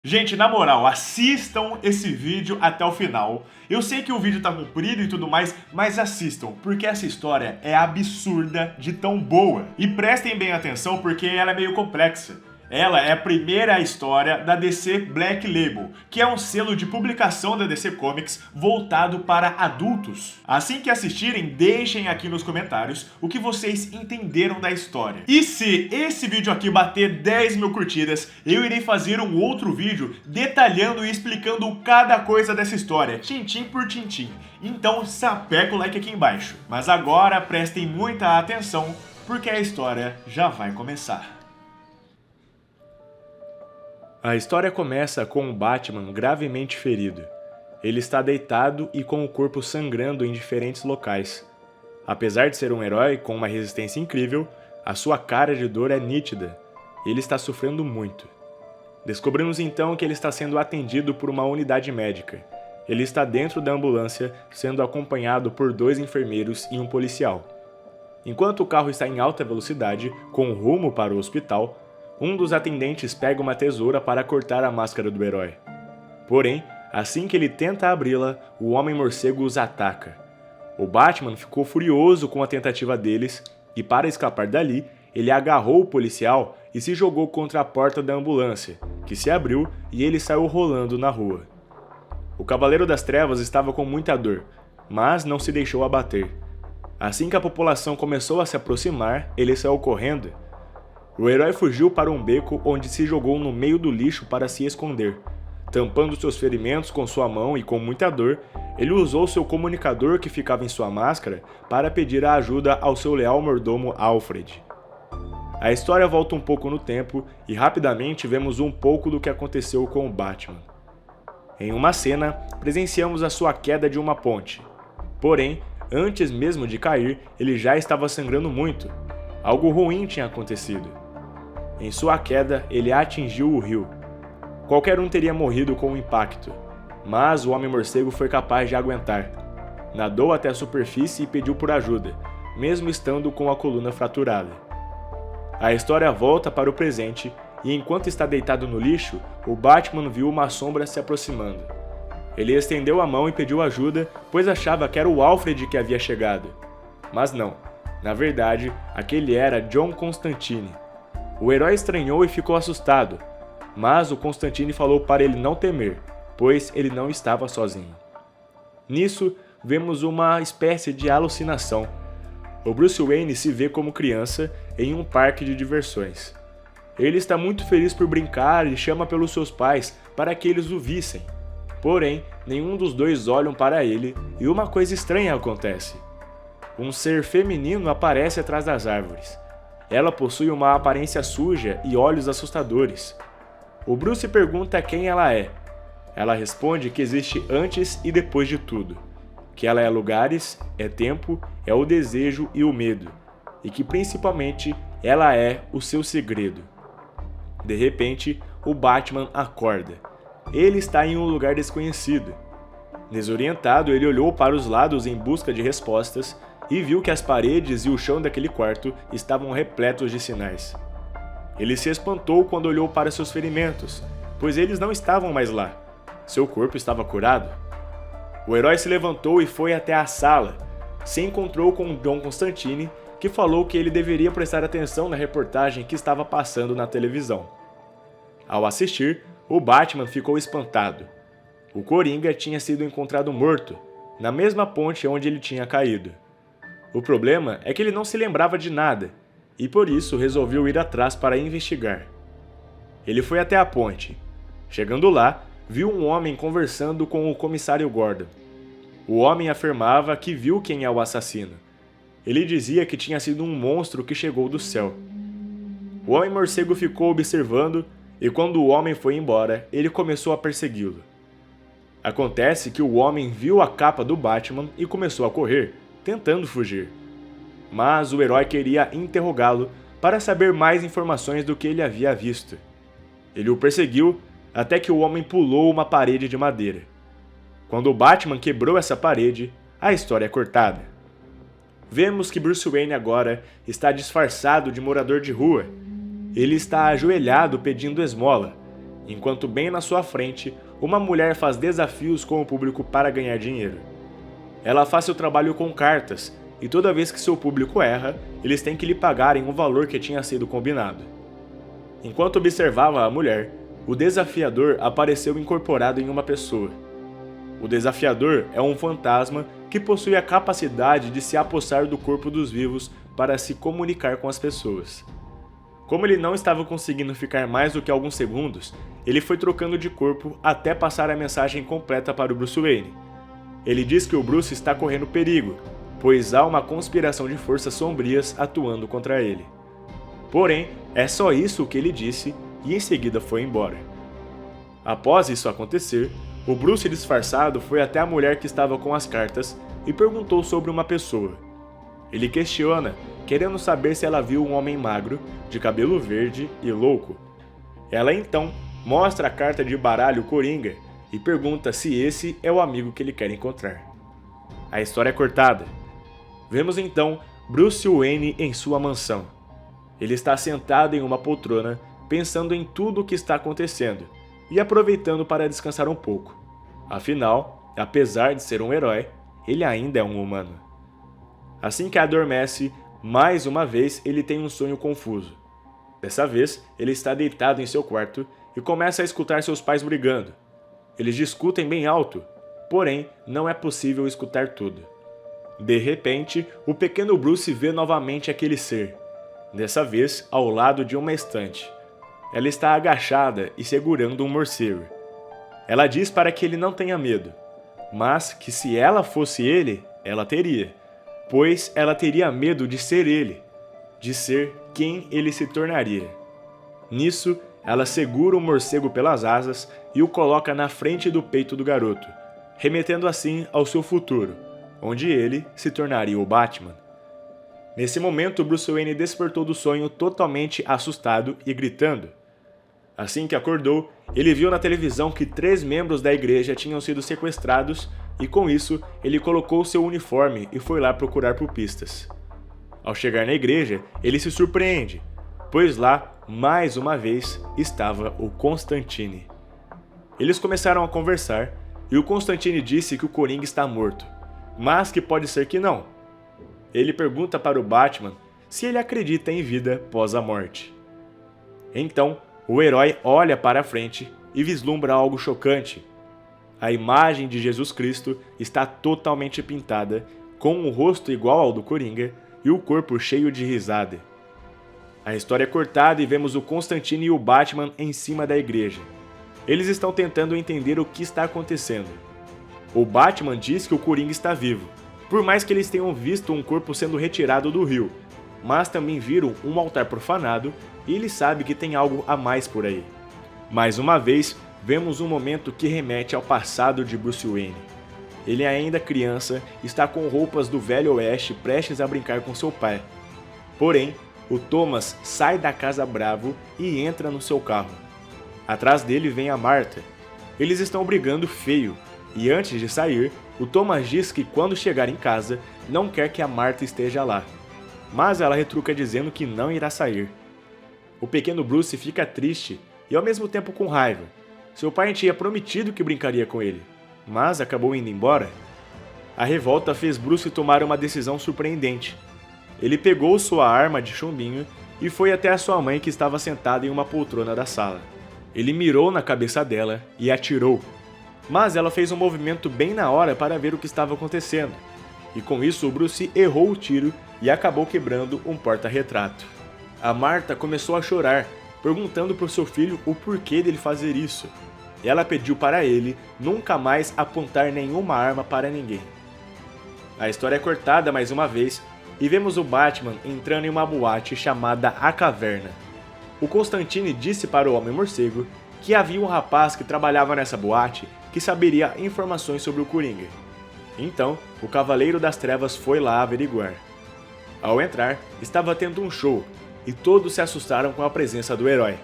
Gente, na moral, assistam esse vídeo até o final. Eu sei que o vídeo tá comprido e tudo mais, mas assistam, porque essa história é absurda de tão boa. E prestem bem atenção porque ela é meio complexa. Ela é a primeira história da DC Black Label, que é um selo de publicação da DC Comics voltado para adultos. Assim que assistirem, deixem aqui nos comentários o que vocês entenderam da história. E se esse vídeo aqui bater 10 mil curtidas, eu irei fazer um outro vídeo detalhando e explicando cada coisa dessa história, tintim por tintim. Então sapeca o like aqui embaixo. Mas agora prestem muita atenção, porque a história já vai começar. A história começa com o Batman gravemente ferido. Ele está deitado e com o corpo sangrando em diferentes locais. Apesar de ser um herói com uma resistência incrível, a sua cara de dor é nítida. Ele está sofrendo muito. Descobrimos então que ele está sendo atendido por uma unidade médica. Ele está dentro da ambulância, sendo acompanhado por 2 enfermeiros e um policial. Enquanto o carro está em alta velocidade, com rumo para o hospital, um dos atendentes pega uma tesoura para cortar a máscara do herói. Porém, assim que ele tenta abri-la, o Homem-Morcego os ataca. O Batman ficou furioso com a tentativa deles e, para escapar dali, ele agarrou o policial e se jogou contra a porta da ambulância, que se abriu e ele saiu rolando na rua. O Cavaleiro das Trevas estava com muita dor, mas não se deixou abater. Assim que a população começou a se aproximar, ele saiu correndo. O herói fugiu para um beco onde se jogou no meio do lixo para se esconder. Tampando seus ferimentos com sua mão e com muita dor, ele usou seu comunicador que ficava em sua máscara para pedir a ajuda ao seu leal mordomo Alfred. A história volta um pouco no tempo e rapidamente vemos um pouco do que aconteceu com o Batman. Em uma cena, presenciamos a sua queda de uma ponte. Porém, antes mesmo de cair, ele já estava sangrando muito. Algo ruim tinha acontecido. Em sua queda, ele atingiu o rio. Qualquer um teria morrido com o impacto, mas o Homem-Morcego foi capaz de aguentar. Nadou até a superfície e pediu por ajuda, mesmo estando com a coluna fraturada. A história volta para o presente e enquanto está deitado no lixo, o Batman viu uma sombra se aproximando. Ele estendeu a mão e pediu ajuda, pois achava que era o Alfred que havia chegado. Mas não, na verdade, aquele era John Constantine. O herói estranhou e ficou assustado, mas o Constantine falou para ele não temer, pois ele não estava sozinho. Nisso, vemos uma espécie de alucinação. O Bruce Wayne se vê como criança em um parque de diversões. Ele está muito feliz por brincar e chama pelos seus pais para que eles o vissem. Porém, nenhum dos dois olham para ele e uma coisa estranha acontece. Um ser feminino aparece atrás das árvores. Ela possui uma aparência suja e olhos assustadores. O Bruce pergunta quem ela é. Ela responde que existe antes e depois de tudo. Que ela é lugares, é tempo, é o desejo e o medo. E que principalmente ela é o seu segredo. De repente, o Batman acorda. Ele está em um lugar desconhecido. Desorientado, ele olhou para os lados em busca de respostas e viu que as paredes e o chão daquele quarto estavam repletos de sinais. Ele se espantou quando olhou para seus ferimentos, pois eles não estavam mais lá. Seu corpo estava curado. O herói se levantou e foi até a sala. Se encontrou com John Constantine, que falou que ele deveria prestar atenção na reportagem que estava passando na televisão. Ao assistir, o Batman ficou espantado. O Coringa tinha sido encontrado morto, na mesma ponte onde ele tinha caído. O problema é que ele não se lembrava de nada, e por isso resolveu ir atrás para investigar. Ele foi até a ponte. Chegando lá, viu um homem conversando com o comissário Gordon. O homem afirmava que viu quem é o assassino. Ele dizia que tinha sido um monstro que chegou do céu. O Homem-Morcego ficou observando, e quando o homem foi embora, ele começou a persegui-lo. Acontece que o homem viu a capa do Batman e começou a correr, tentando fugir. Mas o herói queria interrogá-lo para saber mais informações do que ele havia visto. Ele o perseguiu até que o homem pulou uma parede de madeira. Quando o Batman quebrou essa parede, a história é cortada. Vemos que Bruce Wayne agora está disfarçado de morador de rua. Ele está ajoelhado pedindo esmola, enquanto bem na sua frente, uma mulher faz desafios com o público para ganhar dinheiro. Ela faz seu trabalho com cartas, e toda vez que seu público erra, eles têm que lhe pagarem o valor que tinha sido combinado. Enquanto observava a mulher, o desafiador apareceu incorporado em uma pessoa. O desafiador é um fantasma que possui a capacidade de se apossar do corpo dos vivos para se comunicar com as pessoas. Como ele não estava conseguindo ficar mais do que alguns segundos, ele foi trocando de corpo até passar a mensagem completa para o Bruce Wayne. Ele diz que o Bruce está correndo perigo, pois há uma conspiração de forças sombrias atuando contra ele. Porém, é só isso o que ele disse e em seguida foi embora. Após isso acontecer, o Bruce disfarçado foi até a mulher que estava com as cartas e perguntou sobre uma pessoa. Ele questiona, querendo saber se ela viu um homem magro, de cabelo verde e louco. Ela então mostra a carta de baralho Coringa e pergunta se esse é o amigo que ele quer encontrar. A história é cortada. Vemos então Bruce Wayne em sua mansão. Ele está sentado em uma poltrona, pensando em tudo o que está acontecendo e aproveitando para descansar um pouco. Afinal, apesar de ser um herói, ele ainda é um humano. Assim que adormece, mais uma vez ele tem um sonho confuso. Dessa vez, ele está deitado em seu quarto e começa a escutar seus pais brigando. Eles discutem bem alto, porém não é possível escutar tudo. De repente, o pequeno Bruce vê novamente aquele ser, dessa vez ao lado de uma estante. Ela está agachada e segurando um morcego. Ela diz para que ele não tenha medo, mas que se ela fosse ele, ela teria, pois ela teria medo de ser ele, de ser quem ele se tornaria. Nisso, ela segura o morcego pelas asas e o coloca na frente do peito do garoto, remetendo assim ao seu futuro, onde ele se tornaria o Batman. Nesse momento, Bruce Wayne despertou do sonho totalmente assustado e gritando. Assim que acordou, ele viu na televisão que 3 membros da igreja tinham sido sequestrados e com isso ele colocou seu uniforme e foi lá procurar por pistas. Ao chegar na igreja, ele se surpreende, pois lá, mais uma vez, estava o Constantine. Eles começaram a conversar e o Constantine disse que o Coringa está morto, mas que pode ser que não. Ele pergunta para o Batman se ele acredita em vida pós a morte. Então, o herói olha para a frente e vislumbra algo chocante. A imagem de Jesus Cristo está totalmente pintada, com um rosto igual ao do Coringa e o corpo cheio de risada. A história é cortada e vemos o Constantine e o Batman em cima da igreja. Eles estão tentando entender o que está acontecendo. O Batman diz que o Coringa está vivo, por mais que eles tenham visto um corpo sendo retirado do rio, mas também viram um altar profanado e ele sabe que tem algo a mais por aí. Mais uma vez, vemos um momento que remete ao passado de Bruce Wayne. Ele ainda criança, está com roupas do Velho Oeste prestes a brincar com seu pai. Porém, o Thomas sai da casa bravo e entra no seu carro. Atrás dele vem a Martha. Eles estão brigando feio, e antes de sair, o Thomas diz que quando chegar em casa, não quer que a Martha esteja lá. Mas ela retruca dizendo que não irá sair. O pequeno Bruce fica triste e ao mesmo tempo com raiva. Seu pai tinha prometido que brincaria com ele, mas acabou indo embora. A revolta fez Bruce tomar uma decisão surpreendente. Ele pegou sua arma de chumbinho e foi até a sua mãe que estava sentada em uma poltrona da sala. Ele mirou na cabeça dela e atirou. Mas ela fez um movimento bem na hora para ver o que estava acontecendo. E com isso o Bruce errou o tiro e acabou quebrando um porta-retrato. A Martha começou a chorar, perguntando para o seu filho o porquê dele fazer isso. E ela pediu para ele nunca mais apontar nenhuma arma para ninguém. A história é cortada mais uma vez e vemos o Batman entrando em uma boate chamada A Caverna. O Constantine disse para o Homem-Morcego que havia um rapaz que trabalhava nessa boate que saberia informações sobre o Coringa. Então, o Cavaleiro das Trevas foi lá averiguar. Ao entrar, estava tendo um show e todos se assustaram com a presença do herói.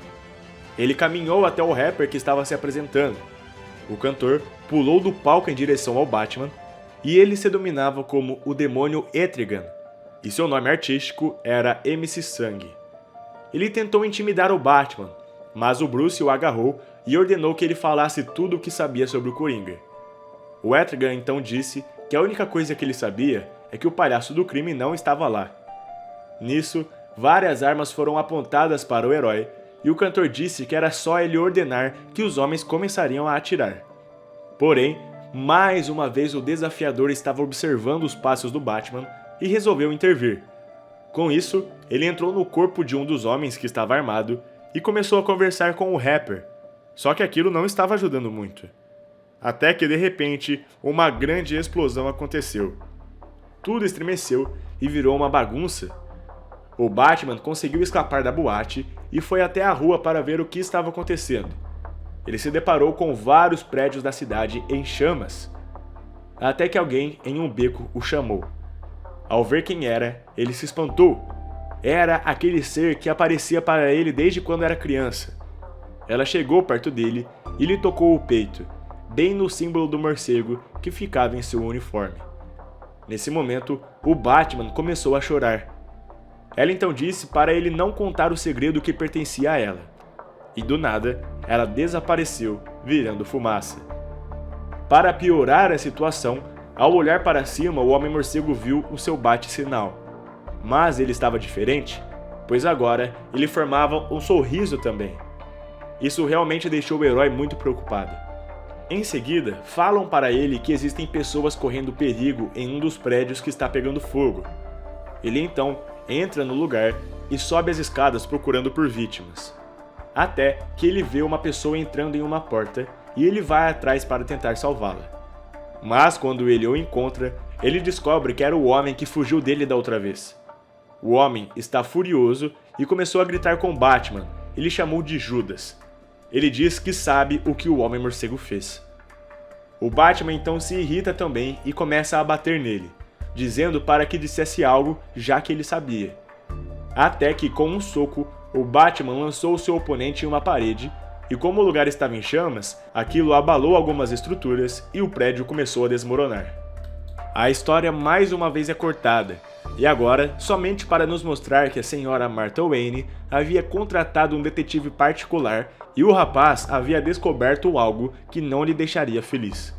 Ele caminhou até o rapper que estava se apresentando. O cantor pulou do palco em direção ao Batman e ele se denominava como o demônio Etrigan, e seu nome artístico era MC Sangue. Ele tentou intimidar o Batman, mas o Bruce o agarrou e ordenou que ele falasse tudo o que sabia sobre o Coringa. O Etrigan então disse que a única coisa que ele sabia é que o palhaço do crime não estava lá. Nisso, várias armas foram apontadas para o herói, e o cantor disse que era só ele ordenar que os homens começariam a atirar. Porém, mais uma vez o desafiador estava observando os passos do Batman e resolveu intervir. Com isso, ele entrou no corpo de um dos homens que estava armado e começou a conversar com o rapper, só que aquilo não estava ajudando muito. Até que de repente, uma grande explosão aconteceu. Tudo estremeceu e virou uma bagunça. O Batman conseguiu escapar da boate e foi até a rua para ver o que estava acontecendo. Ele se deparou com vários prédios da cidade em chamas, até que alguém em um beco o chamou. Ao ver quem era, ele se espantou. Era aquele ser que aparecia para ele desde quando era criança. Ela chegou perto dele e lhe tocou o peito, bem no símbolo do morcego que ficava em seu uniforme. Nesse momento, o Batman começou a chorar. Ela então disse para ele não contar o segredo que pertencia a ela. E do nada, ela desapareceu, virando fumaça. Para piorar a situação, ao olhar para cima, o Homem-Morcego viu o seu bate-sinal. Mas ele estava diferente, pois agora ele formava um sorriso também. Isso realmente deixou o herói muito preocupado. Em seguida, falam para ele que existem pessoas correndo perigo em um dos prédios que está pegando fogo. Ele então entra no lugar e sobe as escadas procurando por vítimas. Até que ele vê uma pessoa entrando em uma porta e ele vai atrás para tentar salvá-la. Mas quando ele o encontra, ele descobre que era o homem que fugiu dele da outra vez. O homem está furioso e começou a gritar com Batman e lhe chamou de Judas. Ele diz que sabe o que o Homem-Morcego fez. O Batman então se irrita também e começa a bater nele, dizendo para que dissesse algo já que ele sabia. Até que com um soco, o Batman lançou seu oponente em uma parede e como o lugar estava em chamas, aquilo abalou algumas estruturas e o prédio começou a desmoronar. A história mais uma vez é cortada, e agora somente para nos mostrar que a senhora Martha Wayne havia contratado um detetive particular e o rapaz havia descoberto algo que não lhe deixaria feliz.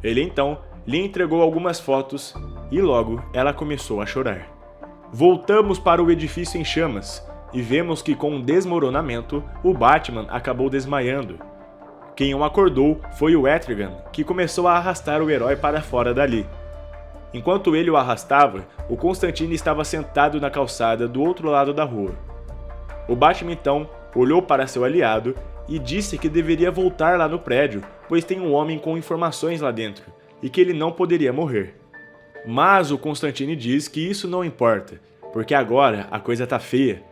Ele então lhe entregou algumas fotos e logo ela começou a chorar. Voltamos para o edifício em chamas e vemos que com o desmoronamento o Batman acabou desmaiando. Quem o acordou foi o Etrigan, que começou a arrastar o herói para fora dali. Enquanto ele o arrastava, o Constantine estava sentado na calçada do outro lado da rua. O Batman então olhou para seu aliado e disse que deveria voltar lá no prédio, pois tem um homem com informações lá dentro, e que ele não poderia morrer. Mas o Constantine diz que isso não importa, porque agora a coisa tá feia.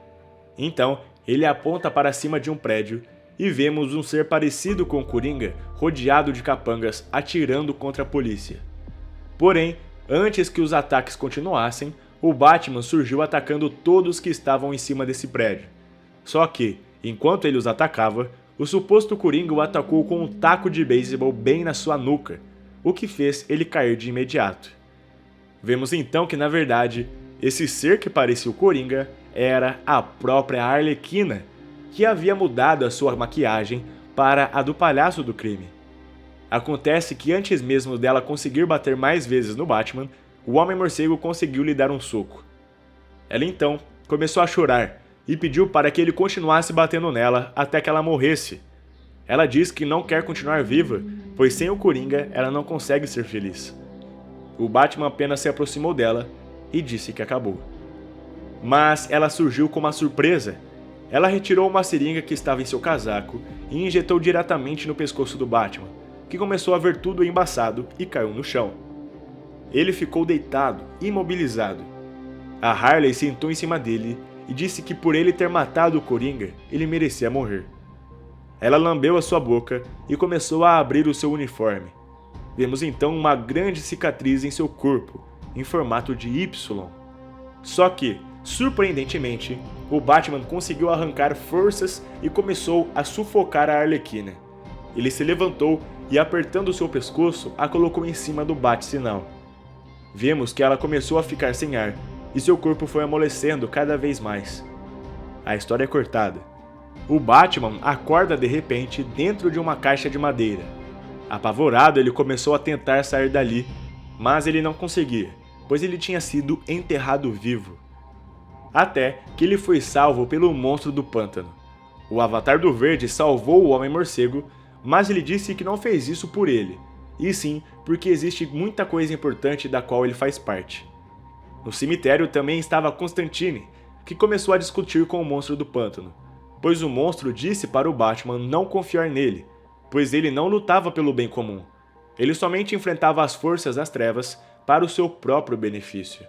Então, ele aponta para cima de um prédio e vemos um ser parecido com o Coringa, rodeado de capangas, atirando contra a polícia. Porém, antes que os ataques continuassem, o Batman surgiu atacando todos que estavam em cima desse prédio. Só que, enquanto ele os atacava, o suposto Coringa o atacou com um taco de beisebol bem na sua nuca, o que fez ele cair de imediato. Vemos então que, na verdade, esse ser que parecia o Coringa era a própria Arlequina, que havia mudado a sua maquiagem para a do palhaço do crime. Acontece que antes mesmo dela conseguir bater mais vezes no Batman, o Homem-Morcego conseguiu lhe dar um soco. Ela então começou a chorar e pediu para que ele continuasse batendo nela até que ela morresse. Ela diz que não quer continuar viva, pois sem o Coringa ela não consegue ser feliz. O Batman apenas se aproximou dela e disse que acabou. Mas ela surgiu com uma surpresa. Ela retirou uma seringa que estava em seu casaco e injetou diretamente no pescoço do Batman, que começou a ver tudo embaçado e caiu no chão. Ele ficou deitado, imobilizado. A Harley sentou em cima dele e disse que por ele ter matado o Coringa, ele merecia morrer. Ela lambeu a sua boca e começou a abrir o seu uniforme. Vemos então uma grande cicatriz em seu corpo, em formato de Y. Só que, surpreendentemente, o Batman conseguiu arrancar forças e começou a sufocar a Arlequina. Ele se levantou e, apertando seu pescoço, a colocou em cima do bate-sinal. Vemos que ela começou a ficar sem ar e seu corpo foi amolecendo cada vez mais. A história é cortada. O Batman acorda de repente dentro de uma caixa de madeira. Apavorado, ele começou a tentar sair dali, mas ele não conseguia, pois ele tinha sido enterrado vivo. Até que ele foi salvo pelo monstro do pântano. O Avatar do Verde salvou o Homem-Morcego, mas ele disse que não fez isso por ele, e sim porque existe muita coisa importante da qual ele faz parte. No cemitério também estava Constantine, que começou a discutir com o monstro do pântano, pois o monstro disse para o Batman não confiar nele, pois ele não lutava pelo bem comum. Ele somente enfrentava as forças das trevas para o seu próprio benefício.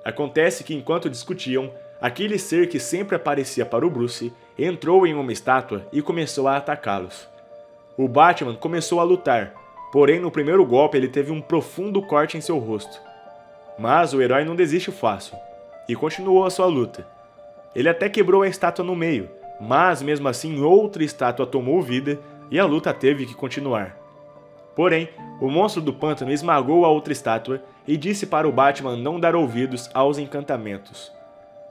Acontece que enquanto discutiam, aquele ser que sempre aparecia para o Bruce entrou em uma estátua e começou a atacá-los. O Batman começou a lutar, porém no primeiro golpe ele teve um profundo corte em seu rosto. Mas o herói não desiste fácil, e continuou a sua luta. Ele até quebrou a estátua no meio, mas mesmo assim outra estátua tomou vida e a luta teve que continuar. Porém, o monstro do pântano esmagou a outra estátua e disse para o Batman não dar ouvidos aos encantamentos.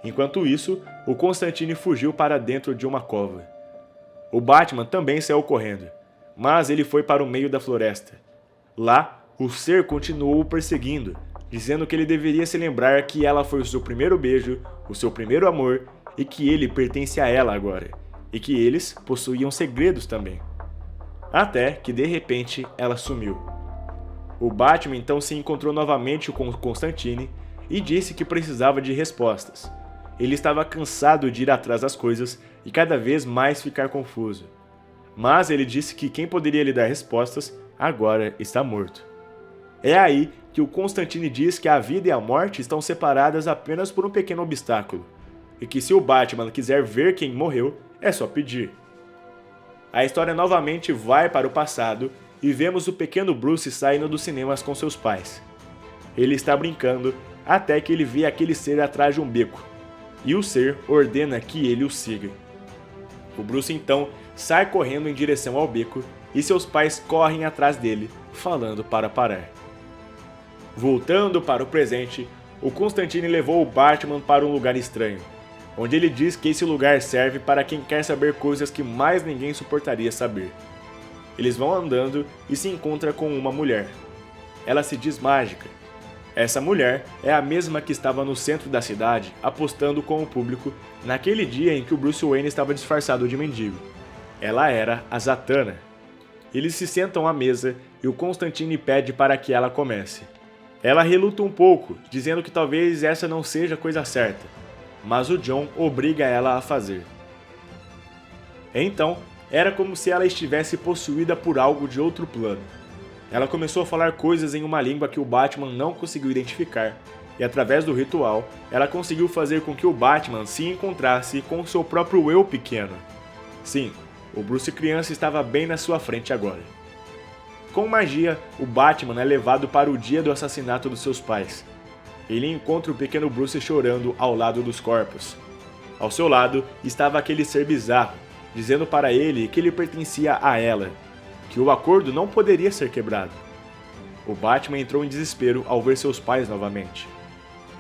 Enquanto isso, o Constantine fugiu para dentro de uma cova. O Batman também saiu correndo, mas ele foi para o meio da floresta. Lá, o ser continuou o perseguindo, dizendo que ele deveria se lembrar que ela foi o seu primeiro beijo, o seu primeiro amor e que ele pertence a ela agora, e que eles possuíam segredos também. Até que de repente ela sumiu. O Batman então se encontrou novamente com Constantine e disse que precisava de respostas. Ele estava cansado de ir atrás das coisas e cada vez mais ficar confuso. Mas ele disse que quem poderia lhe dar respostas agora está morto. É aí que o Constantine diz que a vida e a morte estão separadas apenas por um pequeno obstáculo, e que se o Batman quiser ver quem morreu, é só pedir. A história novamente vai para o passado e vemos o pequeno Bruce saindo dos cinemas com seus pais. Ele está brincando até que ele vê aquele ser atrás de um beco, e o ser ordena que ele o siga. O Bruce então sai correndo em direção ao beco e seus pais correm atrás dele, falando para parar. Voltando para o presente, o Constantine levou o Batman para um lugar estranho, onde ele diz que esse lugar serve para quem quer saber coisas que mais ninguém suportaria saber. Eles vão andando e se encontram com uma mulher. Ela se diz mágica. Essa mulher é a mesma que estava no centro da cidade apostando com o público naquele dia em que o Bruce Wayne estava disfarçado de mendigo. Ela era a Zatanna. Eles se sentam à mesa e o Constantine pede para que ela comece. Ela reluta um pouco, dizendo que talvez essa não seja a coisa certa, mas o John obriga ela a fazer. Então, era como se ela estivesse possuída por algo de outro plano. Ela começou a falar coisas em uma língua que o Batman não conseguiu identificar, e através do ritual, ela conseguiu fazer com que o Batman se encontrasse com seu próprio eu pequeno. Sim, o Bruce criança estava bem na sua frente agora. Com magia, o Batman é levado para o dia do assassinato dos seus pais. Ele encontra o pequeno Bruce chorando ao lado dos corpos. Ao seu lado estava aquele ser bizarro, dizendo para ele que ele pertencia a ela, que o acordo não poderia ser quebrado. O Batman entrou em desespero ao ver seus pais novamente.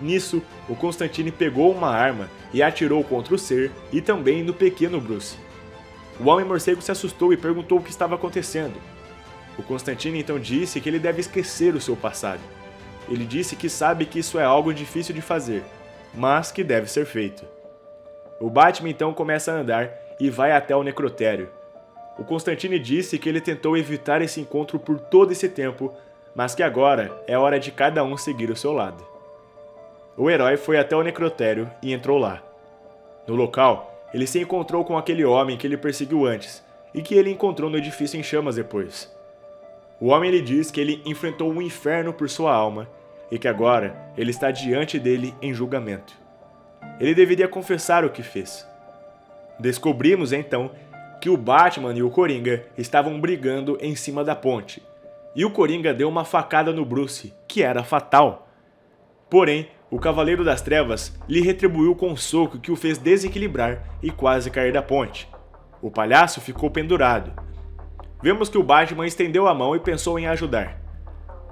Nisso, o Constantine pegou uma arma e atirou contra o ser e também no pequeno Bruce. O Homem-Morcego se assustou e perguntou o que estava acontecendo. O Constantine então disse que ele deve esquecer o seu passado. Ele disse que sabe que isso é algo difícil de fazer, mas que deve ser feito. O Batman então começa a andar e vai até o necrotério. O Constantine disse que ele tentou evitar esse encontro por todo esse tempo, mas que agora é hora de cada um seguir o seu lado. O herói foi até o necrotério e entrou lá. No local, ele se encontrou com aquele homem que ele perseguiu antes e que ele encontrou no edifício em chamas depois. O homem lhe diz que ele enfrentou um inferno por sua alma e que agora ele está diante dele em julgamento. Ele deveria confessar o que fez. Descobrimos então que o Batman e o Coringa estavam brigando em cima da ponte, e o Coringa deu uma facada no Bruce, que era fatal. Porém, o Cavaleiro das Trevas lhe retribuiu com um soco que o fez desequilibrar e quase cair da ponte. O palhaço ficou pendurado. Vemos que o Batman estendeu a mão e pensou em ajudar.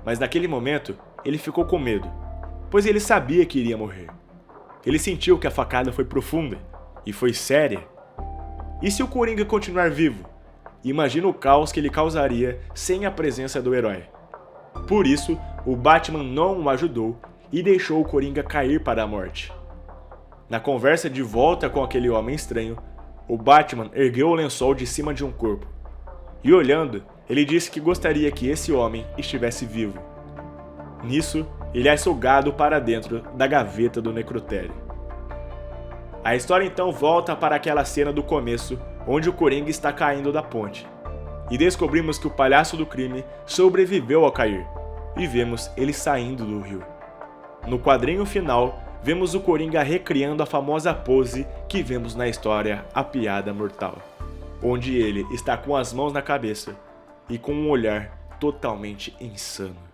Mas naquele momento, ele ficou com medo, pois ele sabia que iria morrer. Ele sentiu que a facada foi profunda e foi séria. E se o Coringa continuar vivo? Imagina o caos que ele causaria sem a presença do herói. Por isso, o Batman não o ajudou e deixou o Coringa cair para a morte. Na conversa de volta com aquele homem estranho, o Batman ergueu o lençol de cima de um corpo. E olhando, ele disse que gostaria que esse homem estivesse vivo. Nisso, ele é sugado para dentro da gaveta do necrotério. A história então volta para aquela cena do começo, onde o Coringa está caindo da ponte. E descobrimos que o palhaço do crime sobreviveu ao cair, e vemos ele saindo do rio. No quadrinho final, vemos o Coringa recriando a famosa pose que vemos na história A Piada Mortal, onde ele está com as mãos na cabeça e com um olhar totalmente insano.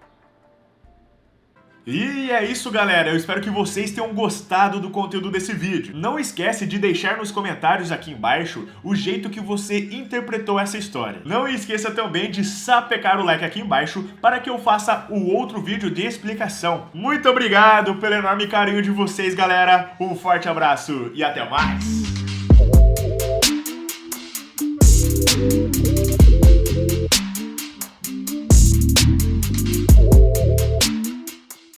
E é isso, galera, eu espero que vocês tenham gostado do conteúdo desse vídeo. Não esquece de deixar nos comentários aqui embaixo o jeito que você interpretou essa história. Não esqueça também de sapecar o like aqui embaixo para que eu faça o outro vídeo de explicação. Muito obrigado pelo enorme carinho de vocês, galera. Um forte abraço e até mais!